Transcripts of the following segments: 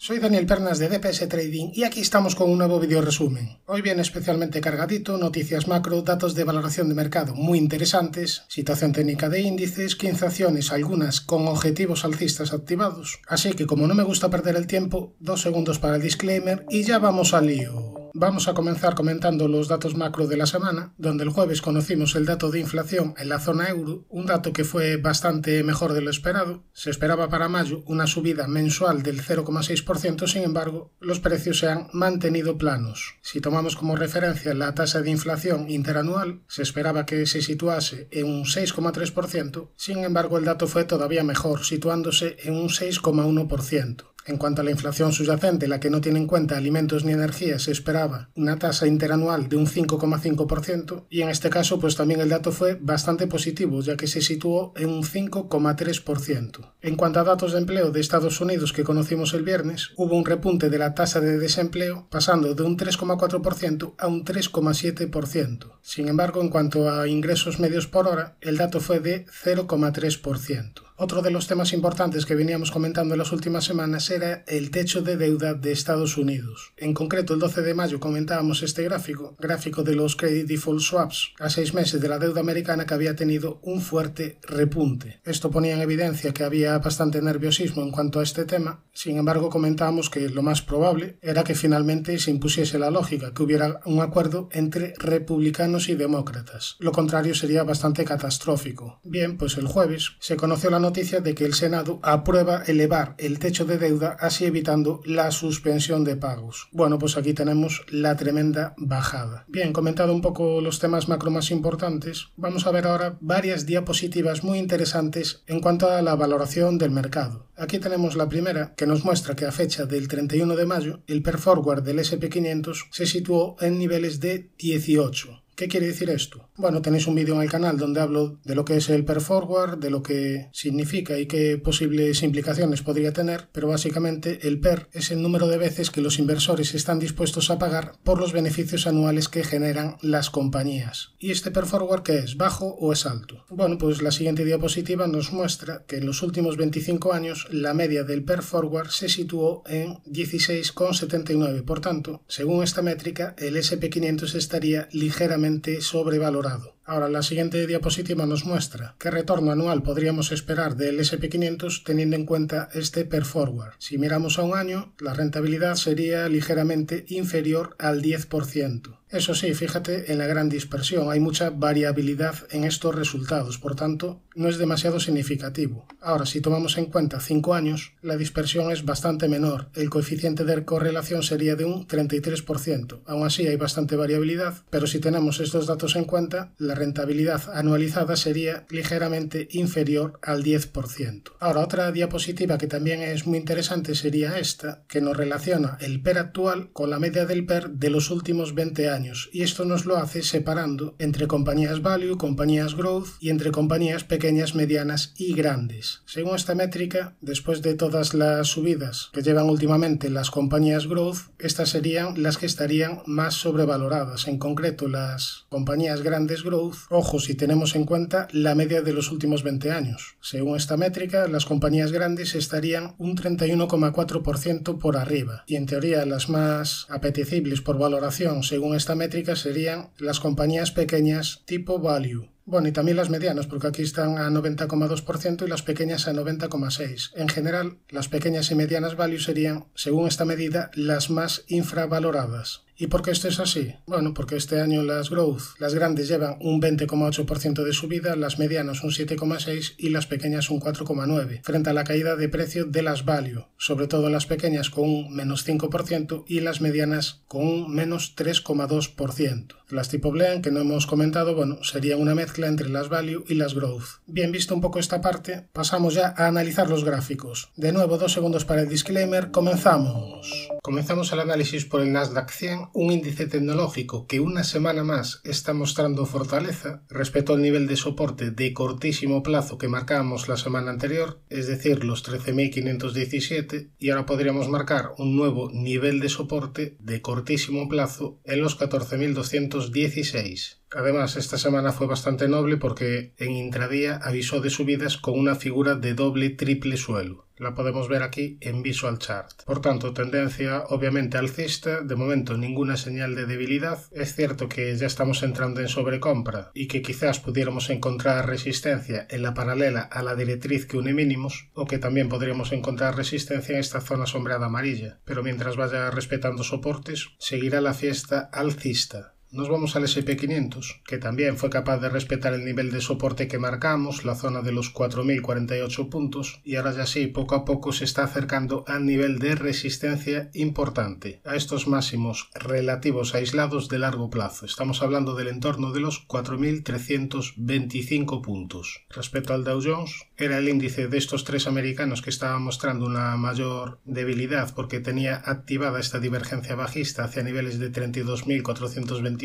Soy Daniel Pernas de DPS Trading y aquí estamos con un nuevo video resumen. Hoy viene especialmente cargadito, noticias macro, datos de valoración de mercado muy interesantes, situación técnica de índices, 15 acciones, algunas con objetivos alcistas activados. Así que como no me gusta perder el tiempo, 2 segundos para el disclaimer y ya vamos al lío. Vamos a comenzar comentando los datos macro de la semana, donde el jueves conocimos el dato de inflación en la zona euro, un dato que fue bastante mejor de lo esperado. Se esperaba para mayo una subida mensual del 0,6%, sin embargo, los precios se han mantenido planos. Si tomamos como referencia la tasa de inflación interanual, se esperaba que se situase en un 6,3%, sin embargo el dato fue todavía mejor, situándose en un 6,1%. En cuanto a la inflación subyacente, la que no tiene en cuenta alimentos ni energía, se esperaba una tasa interanual de un 5,5% y en este caso pues también el dato fue bastante positivo, ya que se situó en un 5,3%. En cuanto a datos de empleo de Estados Unidos que conocimos el viernes, hubo un repunte de la tasa de desempleo pasando de un 3,4% a un 3,7%. Sin embargo, en cuanto a ingresos medios por hora, el dato fue de 0,3%. Otro de los temas importantes que veníamos comentando en las últimas semanas era el techo de deuda de Estados Unidos. En concreto, el 12 de mayo comentábamos este gráfico de los Credit Default Swaps a 6 meses de la deuda americana que había tenido un fuerte repunte. Esto ponía en evidencia que había bastante nerviosismo en cuanto a este tema. Sin embargo, comentábamos que lo más probable era que finalmente se impusiese la lógica, que hubiera un acuerdo entre republicanos y demócratas. Lo contrario sería bastante catastrófico. Bien, pues el jueves se conoció la noticia de que el Senado aprueba elevar el techo de deuda, así evitando la suspensión de pagos. Bueno, pues aquí tenemos la tremenda bajada. Bien, comentado un poco los temas macro más importantes, vamos a ver ahora varias diapositivas muy interesantes en cuanto a la valoración del mercado. Aquí tenemos la primera, que nos muestra que a fecha del 31 de mayo, el PER Forward del S&P 500 se situó en niveles de 18. ¿Qué quiere decir esto? Bueno, tenéis un vídeo en el canal donde hablo de lo que es el PER Forward, de lo que significa y qué posibles implicaciones podría tener, pero básicamente el PER es el número de veces que los inversores están dispuestos a pagar por los beneficios anuales que generan las compañías. ¿Y este PER Forward qué es? ¿Bajo o es alto? Bueno, pues la siguiente diapositiva nos muestra que en los últimos 25 años la media del PER Forward se situó en 16,79. Por tanto, según esta métrica, el S&P 500 estaría ligeramente sobrevalorado. Ahora, la siguiente diapositiva nos muestra qué retorno anual podríamos esperar del S&P 500 teniendo en cuenta este PER Forward. Si miramos a un año, la rentabilidad sería ligeramente inferior al 10%. Eso sí, fíjate en la gran dispersión, hay mucha variabilidad en estos resultados, por tanto, no es demasiado significativo. Ahora, si tomamos en cuenta 5 años, la dispersión es bastante menor, el coeficiente de correlación sería de un 33%. Aún así hay bastante variabilidad, pero si tenemos estos datos en cuenta, la rentabilidad anualizada sería ligeramente inferior al 10%. Ahora, otra diapositiva que también es muy interesante sería esta, que nos relaciona el PER actual con la media del PER de los últimos 20 años. Y esto nos lo hace separando entre compañías value, compañías growth y entre compañías pequeñas, medianas y grandes. Según esta métrica, después de todas las subidas que llevan últimamente las compañías growth, estas serían las que estarían más sobrevaloradas. En concreto, las compañías grandes growth, ojo si tenemos en cuenta la media de los últimos 20 años. Según esta métrica, las compañías grandes estarían un 31,4% por arriba y en teoría las más apetecibles por valoración según esta métrica serían las compañías pequeñas tipo value. Bueno, y también las medianas, porque aquí están a 90,2% y las pequeñas a 90,6%. En general, las pequeñas y medianas value serían, según esta medida, las más infravaloradas. ¿Y por qué esto es así? Bueno, porque este año las growth, las grandes llevan un 20,8% de subida, las medianas un 7,6% y las pequeñas un 4,9%, frente a la caída de precio de las value, sobre todo las pequeñas con un menos 5% y las medianas con un menos 3,2%. Las tipo blend, que no hemos comentado, bueno, serían una mezcla entre las value y las growth. Bien, visto un poco esta parte, pasamos ya a analizar los gráficos. De nuevo, 2 segundos para el disclaimer, comenzamos. Comenzamos el análisis por el Nasdaq 100, un índice tecnológico que una semana más está mostrando fortaleza respecto al nivel de soporte de cortísimo plazo que marcábamos la semana anterior, es decir, los 13.517, y ahora podríamos marcar un nuevo nivel de soporte de cortísimo plazo en los 14.216. Además, esta semana fue bastante noble porque en intradía avisó de subidas con una figura de doble triple suelo. La podemos ver aquí en Visual Chart. Por tanto, tendencia obviamente alcista, de momento ninguna señal de debilidad. Es cierto que ya estamos entrando en sobrecompra y que quizás pudiéramos encontrar resistencia en la paralela a la directriz que une mínimos, o que también podríamos encontrar resistencia en esta zona sombreada amarilla, pero mientras vaya respetando soportes, seguirá la fiesta alcista. Nos vamos al SP500, que también fue capaz de respetar el nivel de soporte que marcamos, la zona de los 4.048 puntos, y ahora ya sí, poco a poco se está acercando al nivel de resistencia importante, a estos máximos relativos aislados de largo plazo. Estamos hablando del entorno de los 4.325 puntos. Respecto al Dow Jones, era el índice de estos tres americanos que estaba mostrando una mayor debilidad porque tenía activada esta divergencia bajista hacia niveles de 32.425.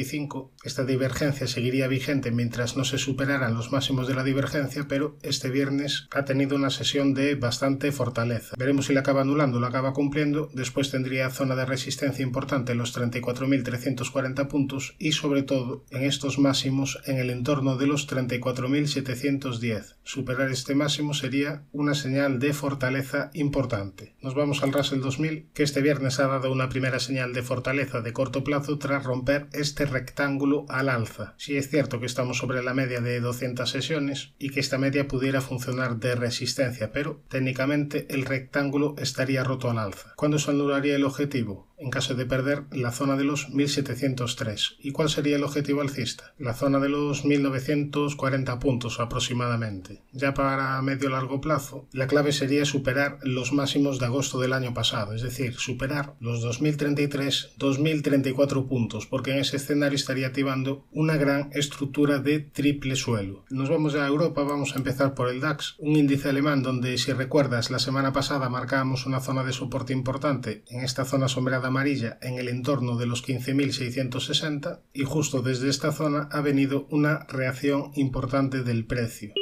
Esta divergencia seguiría vigente mientras no se superaran los máximos de la divergencia, pero este viernes ha tenido una sesión de bastante fortaleza. Veremos si la acaba anulando o la acaba cumpliendo. Después tendría zona de resistencia importante en los 34.340 puntos y sobre todo en estos máximos en el entorno de los 34.710. Superar este máximo sería una señal de fortaleza importante. Nos vamos al Russell 2000, que este viernes ha dado una primera señal de fortaleza de corto plazo tras romper este rectángulo al alza. Sí es cierto que estamos sobre la media de 200 sesiones y que esta media pudiera funcionar de resistencia, pero técnicamente el rectángulo estaría roto al alza. ¿Cuándo se anularía el objetivo? En caso de perder la zona de los 1703. ¿Y cuál sería el objetivo alcista? La zona de los 1940 puntos aproximadamente. Ya para medio largo plazo, la clave sería superar los máximos de agosto del año pasado, es decir, superar los 2033-2034 puntos, porque en ese escenario estaría activando una gran estructura de triple suelo. Nos vamos ya a Europa, vamos a empezar por el DAX, un índice alemán donde, si recuerdas, la semana pasada marcábamos una zona de soporte importante en esta zona sombreada amarilla en el entorno de los 15.660 y justo desde esta zona ha venido una reacción importante del precio.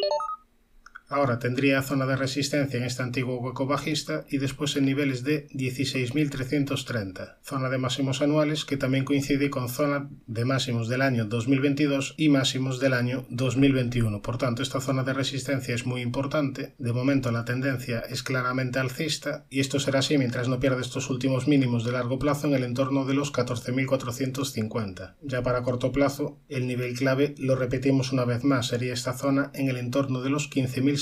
Ahora tendría zona de resistencia en este antiguo hueco bajista y después en niveles de 16.330, zona de máximos anuales que también coincide con zona de máximos del año 2022 y máximos del año 2021. Por tanto, esta zona de resistencia es muy importante. De momento la tendencia es claramente alcista y esto será así mientras no pierda estos últimos mínimos de largo plazo en el entorno de los 14.450. Ya para corto plazo, el nivel clave, lo repetimos una vez más, sería esta zona en el entorno de los 15.660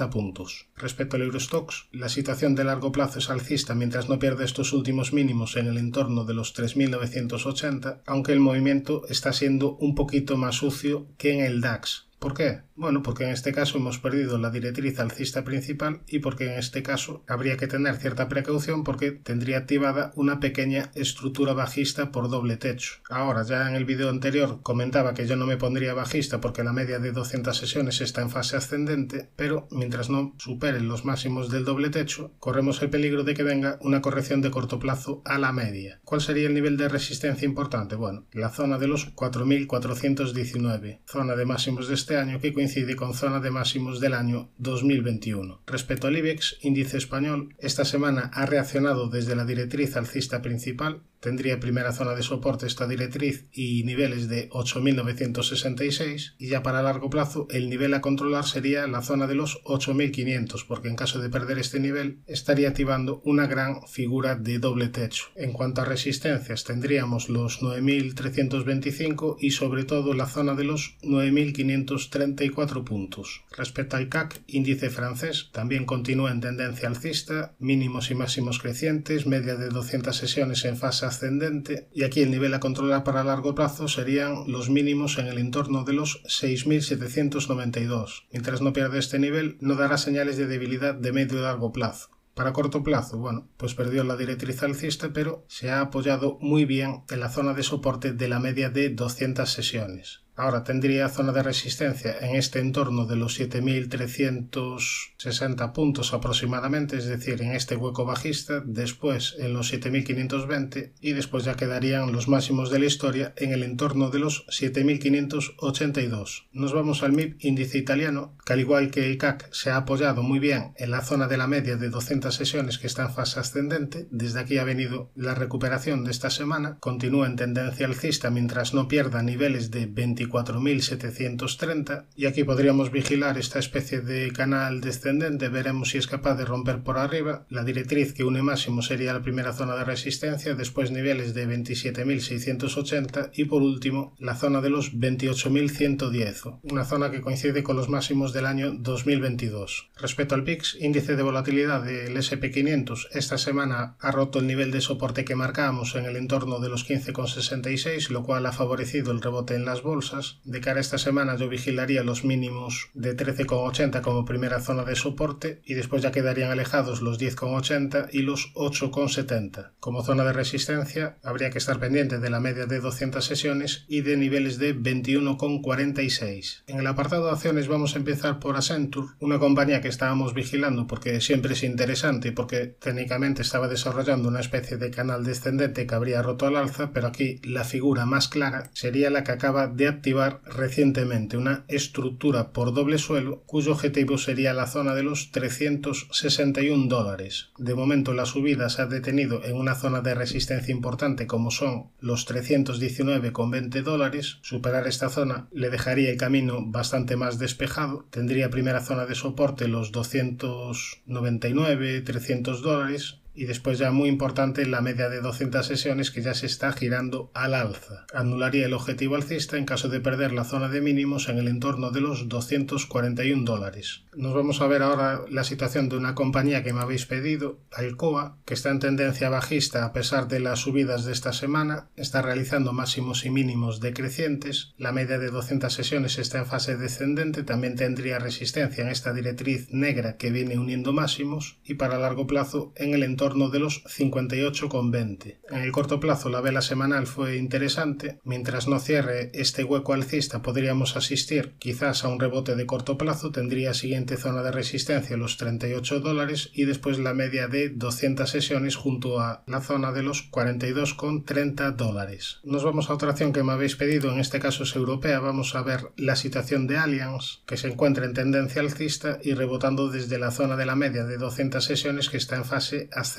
puntos. Respecto al Eurostoxx, la situación de largo plazo es alcista mientras no pierde estos últimos mínimos en el entorno de los 3.980, aunque el movimiento está siendo un poquito más sucio que en el DAX. ¿Por qué? Bueno, porque en este caso hemos perdido la directriz alcista principal y porque en este caso habría que tener cierta precaución porque tendría activada una pequeña estructura bajista por doble techo. Ahora, ya en el vídeo anterior comentaba que yo no me pondría bajista porque la media de 200 sesiones está en fase ascendente, pero mientras no superen los máximos del doble techo, corremos el peligro de que venga una corrección de corto plazo a la media. ¿Cuál sería el nivel de resistencia importante? Bueno, la zona de los 4.419, zona de máximos de este año que coincide con zona de máximos del año 2021. Respecto al IBEX, índice español, esta semana ha reaccionado desde la directriz alcista principal. Tendría primera zona de soporte esta directriz y niveles de 8.966 y ya para largo plazo el nivel a controlar sería la zona de los 8.500 porque en caso de perder este nivel estaría activando una gran figura de doble techo. En cuanto a resistencias tendríamos los 9.325 y sobre todo la zona de los 9.534 puntos. Respecto al CAC, índice francés, también continúa en tendencia alcista, mínimos y máximos crecientes, media de 200 sesiones en fase ascendente y aquí el nivel a controlar para largo plazo serían los mínimos en el entorno de los 6.792. Mientras no pierda este nivel no dará señales de debilidad de medio y largo plazo. Para corto plazo, bueno, pues perdió la directriz alcista pero se ha apoyado muy bien en la zona de soporte de la media de 200 sesiones. Ahora tendría zona de resistencia en este entorno de los 7.360 puntos aproximadamente, es decir, en este hueco bajista, después en los 7.520 y después ya quedarían los máximos de la historia en el entorno de los 7.582. Nos vamos al MIB, índice italiano, que al igual que el CAC se ha apoyado muy bien en la zona de la media de 200 sesiones que está en fase ascendente. Desde aquí ha venido la recuperación de esta semana, continúa en tendencia alcista mientras no pierda niveles de 20 24.730 y aquí podríamos vigilar esta especie de canal descendente, veremos si es capaz de romper por arriba. La directriz que une máximo sería la primera zona de resistencia, después niveles de 27.680 y por último la zona de los 28.110, una zona que coincide con los máximos del año 2022. Respecto al VIX, índice de volatilidad del SP500, esta semana ha roto el nivel de soporte que marcábamos en el entorno de los 15,66, lo cual ha favorecido el rebote en las bolsas. De cara a esta semana yo vigilaría los mínimos de 13,80 como primera zona de soporte y después ya quedarían alejados los 10,80 y los 8,70. Como zona de resistencia habría que estar pendiente de la media de 200 sesiones y de niveles de 21,46. En el apartado de acciones vamos a empezar por Accenture, una compañía que estábamos vigilando porque siempre es interesante y porque técnicamente estaba desarrollando una especie de canal descendente que habría roto al alza, pero aquí la figura más clara sería la que acaba de activar recientemente, una estructura por doble suelo cuyo objetivo sería la zona de los $361. De momento la subida se ha detenido en una zona de resistencia importante como son los $319,20. Superar esta zona le dejaría el camino bastante más despejado, tendría primera zona de soporte los $299-300 y después ya muy importante la media de 200 sesiones que ya se está girando al alza. Anularía el objetivo alcista en caso de perder la zona de mínimos en el entorno de los $241. Nos vamos a ver ahora la situación de una compañía que me habéis pedido, Alcoa, que está en tendencia bajista a pesar de las subidas de esta semana, está realizando máximos y mínimos decrecientes, la media de 200 sesiones está en fase descendente, también tendría resistencia en esta directriz negra que viene uniendo máximos y para largo plazo en el entorno de los 58,20. En el corto plazo la vela semanal fue interesante, mientras no cierre este hueco alcista podríamos asistir quizás a un rebote de corto plazo, tendría siguiente zona de resistencia los $38 y después la media de 200 sesiones junto a la zona de los $42,30. Nos vamos a otra acción que me habéis pedido, en este caso es europea, vamos a ver la situación de Allianz, que se encuentra en tendencia alcista y rebotando desde la zona de la media de 200 sesiones que está en fase ascendente.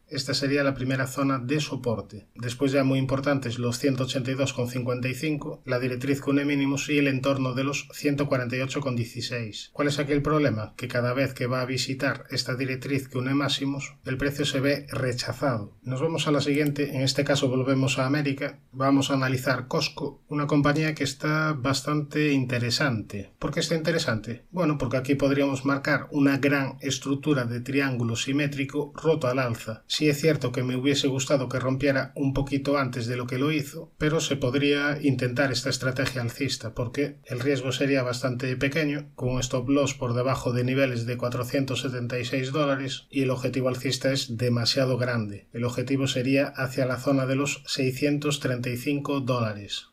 Esta sería la primera zona de soporte. Después ya muy importantes los 182,55, la directriz que une mínimos y el entorno de los 148,16. ¿Cuál es aquí el problema? Que cada vez que va a visitar esta directriz que une máximos, el precio se ve rechazado. Nos vamos a la siguiente, en este caso volvemos a América, vamos a analizar Costco, una compañía que está bastante interesante. ¿Por qué está interesante? Bueno, porque aquí podríamos marcar una gran estructura de triángulo simétrico roto al alza. Sí es cierto que me hubiese gustado que rompiera un poquito antes de lo que lo hizo, pero se podría intentar esta estrategia alcista porque el riesgo sería bastante pequeño, con un stop loss por debajo de niveles de $476 y el objetivo alcista es demasiado grande. El objetivo sería hacia la zona de los $635.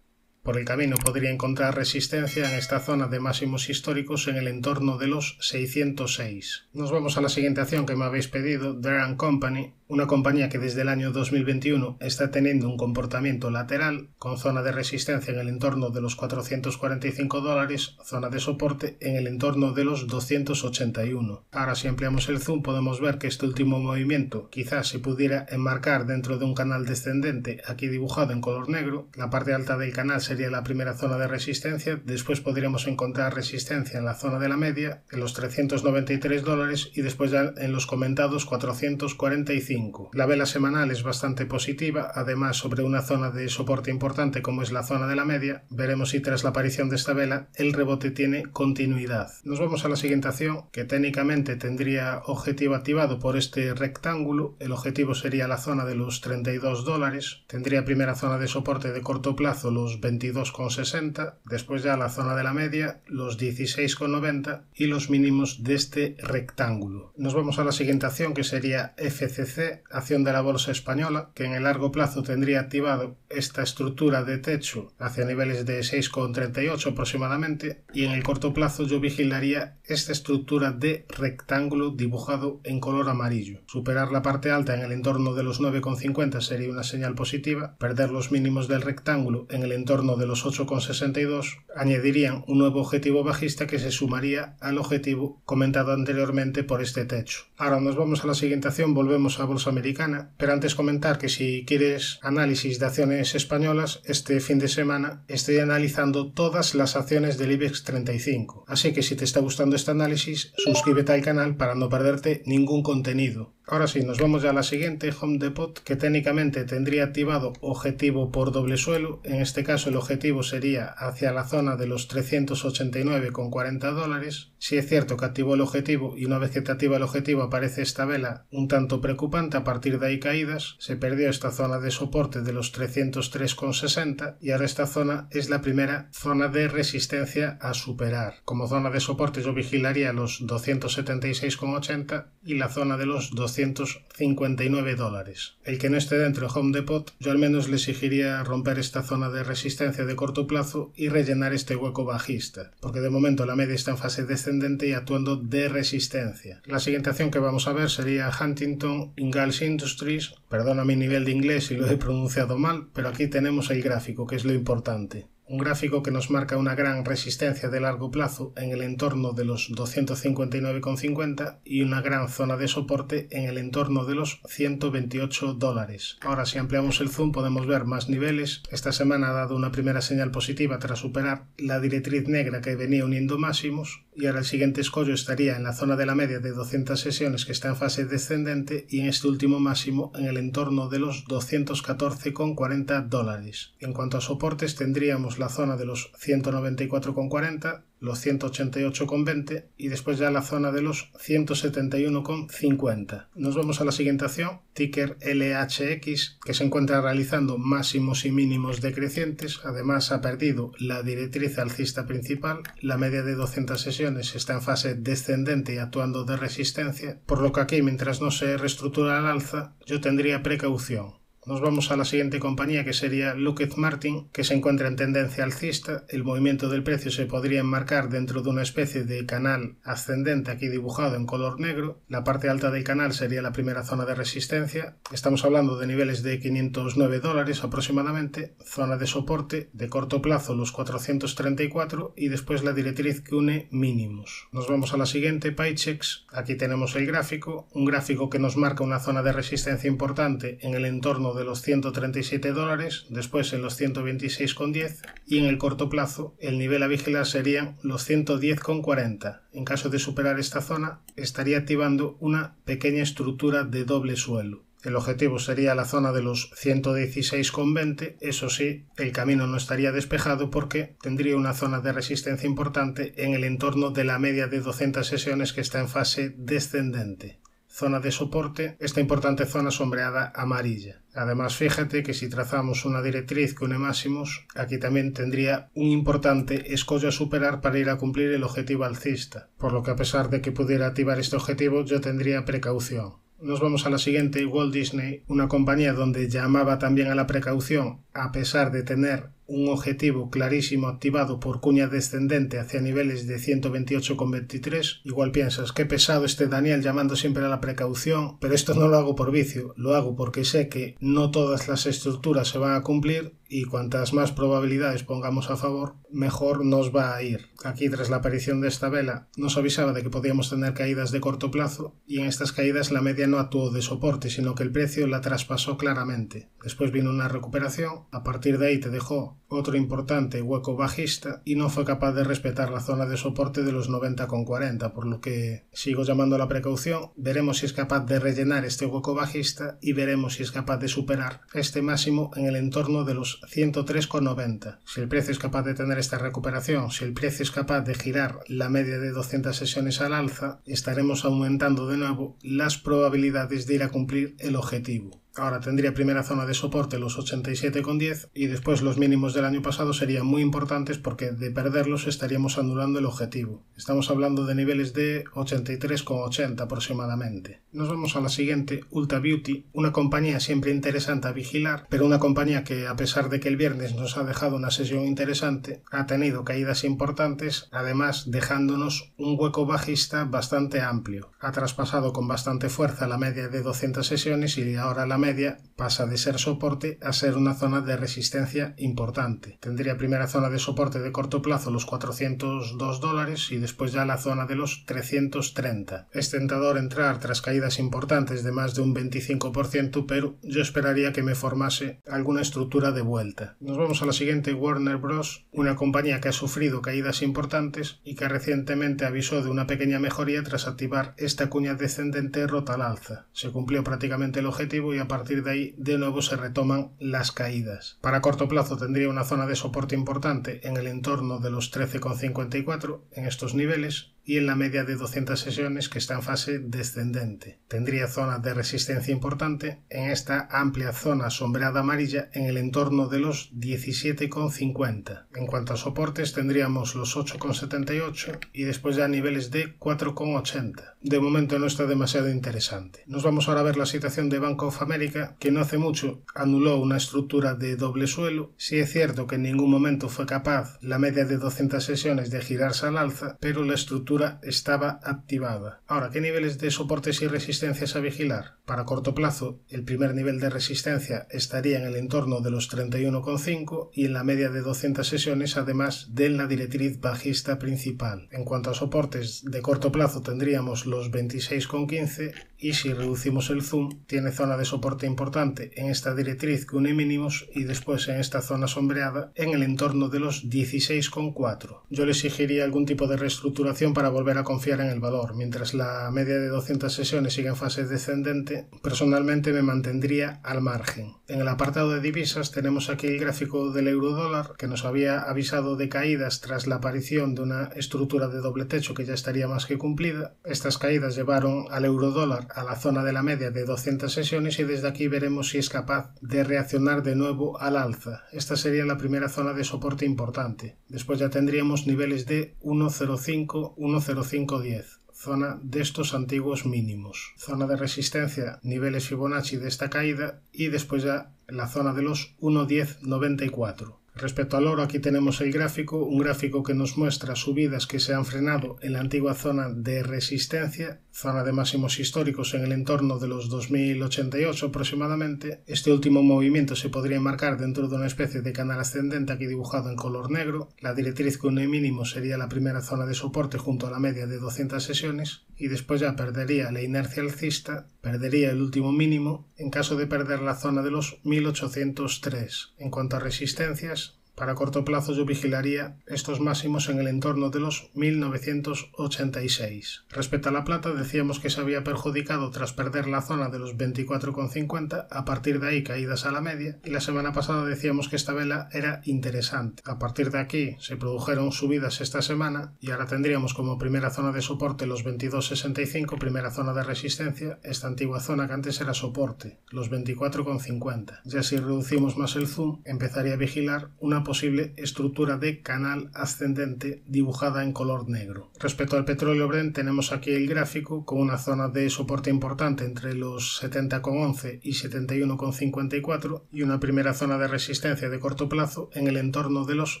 Por el camino podría encontrar resistencia en esta zona de máximos históricos en el entorno de los 606. Nos vamos a la siguiente acción que me habéis pedido, Deere & Company, una compañía que desde el año 2021 está teniendo un comportamiento lateral con zona de resistencia en el entorno de los $445, zona de soporte en el entorno de los 281. Ahora si ampliamos el zoom podemos ver que este último movimiento quizás se pudiera enmarcar dentro de un canal descendente aquí dibujado en color negro. La parte alta del canal sería la primera zona de resistencia, después podríamos encontrar resistencia en la zona de la media, en los $393 y después ya en los comentados 445. La vela semanal es bastante positiva, además sobre una zona de soporte importante como es la zona de la media. Veremos si tras la aparición de esta vela el rebote tiene continuidad. Nos vamos a la siguiente acción que técnicamente tendría objetivo activado por este rectángulo. El objetivo sería la zona de los $32, tendría primera zona de soporte de corto plazo los 22,60, después ya la zona de la media los 16,90 y los mínimos de este rectángulo. Nos vamos a la siguiente acción que sería FCC, acción de la bolsa española, que en el largo plazo tendría activado esta estructura de techo hacia niveles de 6,38 aproximadamente y en el corto plazo yo vigilaría esta estructura de rectángulo dibujado en color amarillo. Superar la parte alta en el entorno de los 9,50 sería una señal positiva, perder los mínimos del rectángulo en el entorno de los 8,62 añadirían un nuevo objetivo bajista que se sumaría al objetivo comentado anteriormente por este techo. Ahora nos vamos a la siguiente acción, volvemos a bolsa bolsa americana, pero antes comentar que si quieres análisis de acciones españolas, este fin de semana estoy analizando todas las acciones del IBEX 35, así que si te está gustando este análisis, suscríbete al canal para no perderte ningún contenido. Ahora sí, nos vamos ya a la siguiente, Home Depot, que técnicamente tendría activado objetivo por doble suelo. En este caso el objetivo sería hacia la zona de los 389,40 dólares. Sí es cierto que activó el objetivo y una vez que te activa el objetivo aparece esta vela un tanto preocupante, a partir de ahí caídas. Se perdió esta zona de soporte de los 303,60 y ahora esta zona es la primera zona de resistencia a superar. Como zona de soporte yo vigilaría los 276,80 y la zona de los 259 dólares. El que no esté dentro de Home Depot, yo al menos le exigiría romper esta zona de resistencia de corto plazo y rellenar este hueco bajista, porque de momento la media está en fase descendente y actuando de resistencia. La siguiente acción que vamos a ver sería Huntington Ingalls Industries. Perdona mi nivel de inglés si lo he pronunciado mal, pero aquí tenemos el gráfico, que es lo importante. Un gráfico que nos marca una gran resistencia de largo plazo en el entorno de los 259,50 y una gran zona de soporte en el entorno de los 128 dólares. Ahora, si ampliamos el zoom podemos ver más niveles. Esta semana ha dado una primera señal positiva tras superar la directriz negra que venía uniendo máximos, y ahora el siguiente escollo estaría en la zona de la media de 200 sesiones, que está en fase descendente, y en este último máximo en el entorno de los 214,40 dólares. En cuanto a soportes, tendríamos la zona de los 194,40, los 188,20 y después ya la zona de los 171,50. Nos vamos a la siguiente acción, ticker LHX, que se encuentra realizando máximos y mínimos decrecientes. Además ha perdido la directriz alcista principal, la media de 200 sesiones está en fase descendente y actuando de resistencia, por lo que aquí, mientras no se reestructura al alza, yo tendría precaución. Nos vamos a la siguiente compañía, que sería Lockheed Martin, que se encuentra en tendencia alcista. El movimiento del precio se podría enmarcar dentro de una especie de canal ascendente aquí dibujado en color negro. La parte alta del canal sería la primera zona de resistencia. Estamos hablando de niveles de 509 dólares aproximadamente. Zona de soporte de corto plazo los 434 y después la directriz que une mínimos. Nos vamos a la siguiente, Paychex. Aquí tenemos el gráfico, un gráfico que nos marca una zona de resistencia importante en el entorno de los 137 dólares, después en los 126,10 y en el corto plazo el nivel a vigilar serían los 110,40. En caso de superar esta zona estaría activando una pequeña estructura de doble suelo. El objetivo sería la zona de los 116,20, eso sí, el camino no estaría despejado porque tendría una zona de resistencia importante en el entorno de la media de 200 sesiones que está en fase descendente. Zona de soporte, esta importante zona sombreada amarilla. Además, fíjate que si trazamos una directriz que une máximos, aquí también tendría un importante escollo a superar para ir a cumplir el objetivo alcista, por lo que a pesar de que pudiera activar este objetivo, yo tendría precaución. Nos vamos a la siguiente, Walt Disney, una compañía donde llamaba también a la precaución, a pesar de tener un objetivo clarísimo activado por cuña descendente hacia niveles de 128,23. Igual piensas, qué pesado este Daniel llamando siempre a la precaución, pero esto no lo hago por vicio, lo hago porque sé que no todas las estructuras se van a cumplir y cuantas más probabilidades pongamos a favor, mejor nos va a ir. Aquí, tras la aparición de esta vela, nos avisaba de que podíamos tener caídas de corto plazo y en estas caídas la media no actuó de soporte, sino que el precio la traspasó claramente. Después vino una recuperación, a partir de ahí te dejó otro importante hueco bajista y no fue capaz de respetar la zona de soporte de los 90,40, por lo que sigo llamando a la precaución. Veremos si es capaz de rellenar este hueco bajista y veremos si es capaz de superar este máximo en el entorno de los 103,90. Si el precio es capaz de tener esta recuperación, si el precio es capaz de girar la media de 200 sesiones al alza, estaremos aumentando de nuevo las probabilidades de ir a cumplir el objetivo. Ahora tendría primera zona de soporte los 87,10 y después los mínimos del año pasado serían muy importantes porque de perderlos estaríamos anulando el objetivo. Estamos hablando de niveles de 83,80 aproximadamente. Nos vamos a la siguiente, Ulta Beauty, una compañía siempre interesante a vigilar, pero una compañía que a pesar de que el viernes nos ha dejado una sesión interesante, ha tenido caídas importantes, además dejándonos un hueco bajista bastante amplio. Ha traspasado con bastante fuerza la media de 200 sesiones y ahora la media pasa de ser soporte a ser una zona de resistencia importante. Tendría primera zona de soporte de corto plazo los $402 y después ya la zona de los 330. Es tentador entrar tras caídas importantes de más de un 25%, pero yo esperaría que me formase alguna estructura de vuelta. Nos vamos a la siguiente, Warner Bros., una compañía que ha sufrido caídas importantes y que recientemente avisó de una pequeña mejoría tras activar esta cuña descendente rota al alza. Se cumplió prácticamente el objetivo y a partir de ahí de nuevo se retoman las caídas. Para corto plazo tendría una zona de soporte importante en el entorno de los 13,54 en estos niveles y en la media de 200 sesiones que está en fase descendente. Tendría zona de resistencia importante en esta amplia zona sombreada amarilla en el entorno de los 17,50. En cuanto a soportes tendríamos los 8,78 y después ya niveles de 4,80. De momento no está demasiado interesante. Nos vamos ahora a ver la situación de Bank of America, que no hace mucho anuló una estructura de doble suelo. Sí es cierto que en ningún momento fue capaz la media de 200 sesiones de girarse al alza, pero la estructura estaba activada. Ahora, ¿qué niveles de soportes y resistencias a vigilar? Para corto plazo, el primer nivel de resistencia estaría en el entorno de los 31,5 y en la media de 200 sesiones, además de la directriz bajista principal. En cuanto a soportes de corto plazo, tendríamos los 26,15 y si reducimos el zoom, tiene zona de soporte importante en esta directriz que une mínimos y después en esta zona sombreada en el entorno de los 16,4. Yo le exigiría algún tipo de reestructuración para volver a confiar en el valor. Mientras la media de 200 sesiones sigue en fase descendente, personalmente me mantendría al margen. En el apartado de divisas tenemos aquí el gráfico del euro-dólar, que nos había avisado de caídas tras la aparición de una estructura de doble techo que ya estaría más que cumplida. Estas caídas llevaron al euro-dólar a la zona de la media de 200 sesiones y desde aquí veremos si es capaz de reaccionar de nuevo al alza. Esta sería la primera zona de soporte importante. Después ya tendríamos niveles de 1,05, 1,0510. Zona de estos antiguos mínimos. Zona de resistencia, niveles Fibonacci de esta caída y después ya la zona de los 1,1094. Respecto al oro, aquí tenemos el gráfico, un gráfico que nos muestra subidas que se han frenado en la antigua zona de resistencia, zona de máximos históricos en el entorno de los 2088 aproximadamente. Este último movimiento se podría enmarcar dentro de una especie de canal ascendente aquí dibujado en color negro. La directriz que une mínimo sería la primera zona de soporte junto a la media de 200 sesiones y después ya perdería la inercia alcista, perdería el último mínimo en caso de perder la zona de los 1803. En cuanto a resistencias, para corto plazo yo vigilaría estos máximos en el entorno de los 1986. Respecto a la plata, decíamos que se había perjudicado tras perder la zona de los 24,50, a partir de ahí caídas a la media, y la semana pasada decíamos que esta vela era interesante. A partir de aquí se produjeron subidas esta semana y ahora tendríamos como primera zona de soporte los 22,65, primera zona de resistencia, esta antigua zona que antes era soporte, los 24,50. Ya si reducimos más el zoom, empezaría a vigilar una posible estructura de canal ascendente dibujada en color negro. Respecto al petróleo Brent, tenemos aquí el gráfico con una zona de soporte importante entre los 70,11 y 71,54 y una primera zona de resistencia de corto plazo en el entorno de los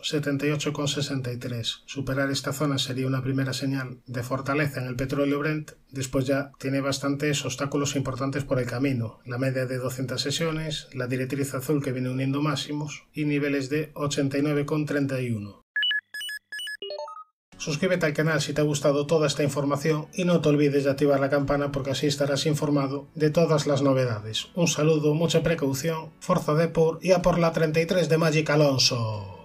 78,63. Superar esta zona sería una primera señal de fortaleza en el petróleo Brent. Después ya tiene bastantes obstáculos importantes por el camino, la media de 200 sesiones, la directriz azul que viene uniendo máximos y niveles de 89,31. Suscríbete al canal si te ha gustado toda esta información y no te olvides de activar la campana porque así estarás informado de todas las novedades. Un saludo, mucha precaución, Forza Depor y a por la 33 de Magic Alonso.